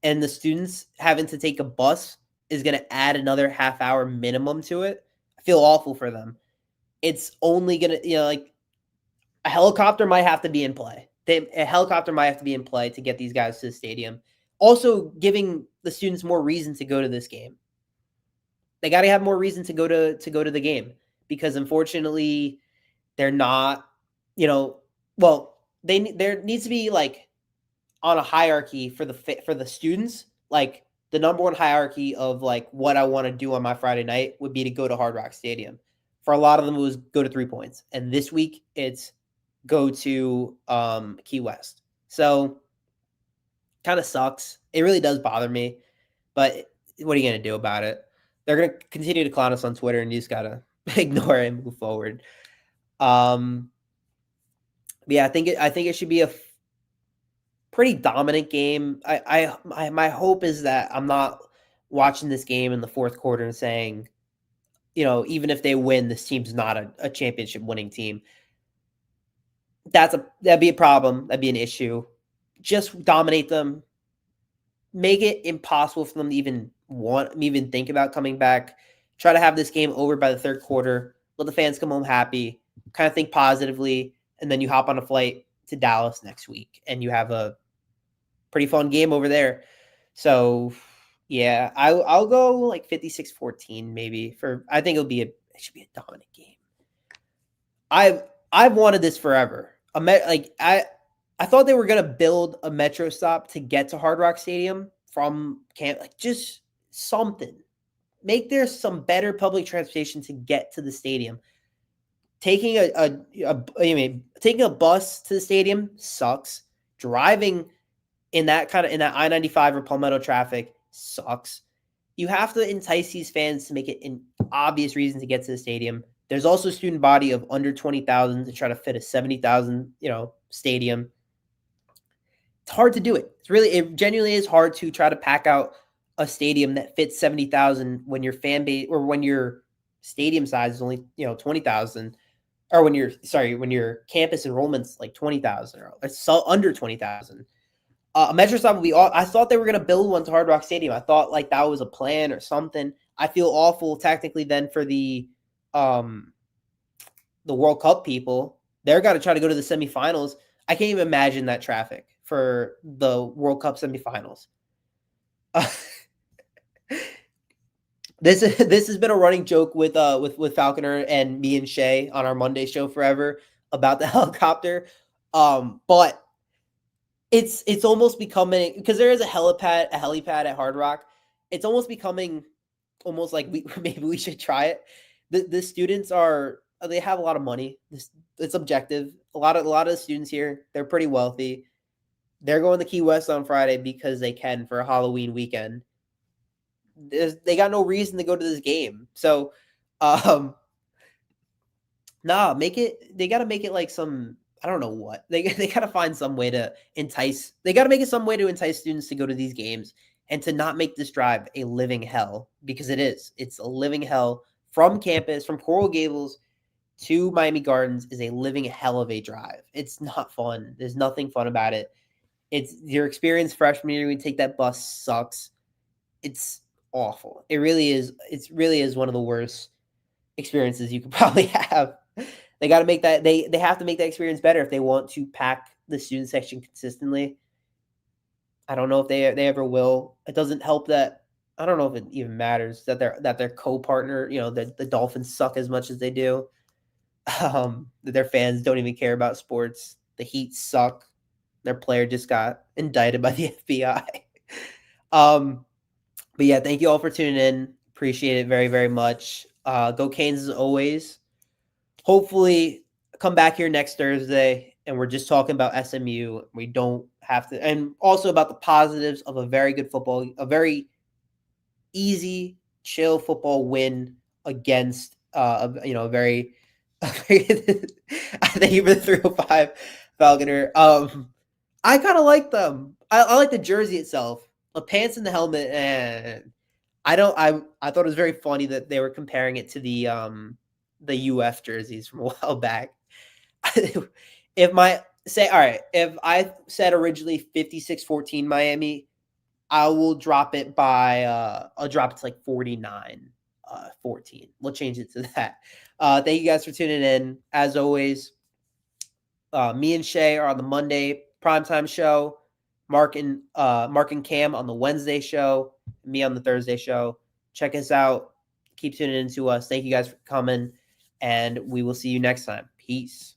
And the students having to take a bus is going to add another half hour minimum to it. I feel awful for them. It's only going to, like a helicopter might have to be in play. A helicopter might have to be in play to get these guys to the stadium. Also giving the students more reason to go to this game. They got to have more reason to go to the game because unfortunately they're not, there needs to be like on a hierarchy for the students, like the number one hierarchy of like what I want to do on my Friday night would be to go to Hard Rock Stadium. For a lot of them, it was go to 3 points. And this week it's go to Key West. So kind of sucks. It really does bother me, but what are you going to do about it? They're going to continue to clown us on Twitter and you just got to ignore it and move forward. Yeah, I think it should be a pretty dominant game. My hope is that I'm not watching this game in the fourth quarter and saying, even if they win, this team's not a championship winning team. That'd be a problem. That'd be an issue. Just dominate them. Make it impossible for them to even think about coming back. Try to have this game over by the third quarter. Let the fans come home happy. Kind of think positively, and then you hop on a flight to Dallas next week, and you have a pretty fun game over there. So, yeah, I'll go like 56-14 maybe. I think it should be a dominant game. I've wanted this forever. I thought they were gonna build a metro stop to get to Hard Rock Stadium from camp, like just something. Make there some better public transportation to get to the stadium. Taking taking a bus to the stadium sucks. Driving in that I-95 or Palmetto traffic sucks. You have to entice these fans to make it an obvious reason to get to the stadium. There's also a student body of under 20,000 to try to fit a 70,000, stadium. It's hard to do it. It genuinely is hard to try to pack out a stadium that fits 70,000 when your fan base or when your stadium size is only, 20,000, or when your campus enrollment's like 20,000 or so under 20,000. A metro stop would be I thought they were going to build one to Hard Rock Stadium. I thought like that was a plan or something. I feel awful technically then for the World Cup people. They're got to try to go to the semifinals. I can't even imagine that traffic for the World Cup semifinals. This has been a running joke with Falconer and me and Shay on our Monday show forever about the helicopter. But it's almost becoming, because there is a helipad at Hard Rock. It's almost becoming almost like maybe we should try it. The students they have a lot of money. It's objective. A lot of the students here, they're pretty wealthy. They're going to Key West on Friday because they can for a Halloween weekend. They got no reason to go to this game. So, they got to make it like some, I don't know what. They got to find some way to entice. They got to make it some way to entice students to go to these games and to not make this drive a living hell, because it is. It's a living hell from campus, from Coral Gables to Miami Gardens is a living hell of a drive. It's not fun. There's nothing fun about it. It's your experience freshman year when you take that bus sucks. It's awful. It really is. It really is one of the worst experiences you could probably have. They got to make that. They have to make that experience better if they want to pack the student section consistently. I don't know if they ever will. It doesn't help that, I don't know if it even matters that their co-partner, the Dolphins suck as much as they do. that their fans don't even care about sports. The Heat suck. Their player just got indicted by the FBI. But yeah, thank you all for tuning in. Appreciate it very, very much. Go Canes as always. Hopefully, come back here next Thursday and we're just talking about SMU. We don't have to, and also about the positives of a very good football, a very easy, chill football win against, a very, thank you for the 305 Falconer. I kind of like them. I like the jersey itself. The pants and the helmet, and I thought it was very funny that they were comparing it to the UF jerseys from a while back. If I said originally 56-14 Miami, I will drop it by I'll drop it to like 49-14. We'll change it to that. Thank you guys for tuning in. As always, me and Shay are on the Monday primetime show. Mark and Cam on the Wednesday show. Me on the Thursday show. Check us out. Keep tuning in to us. Thank you guys for coming, and we will see you next time. Peace.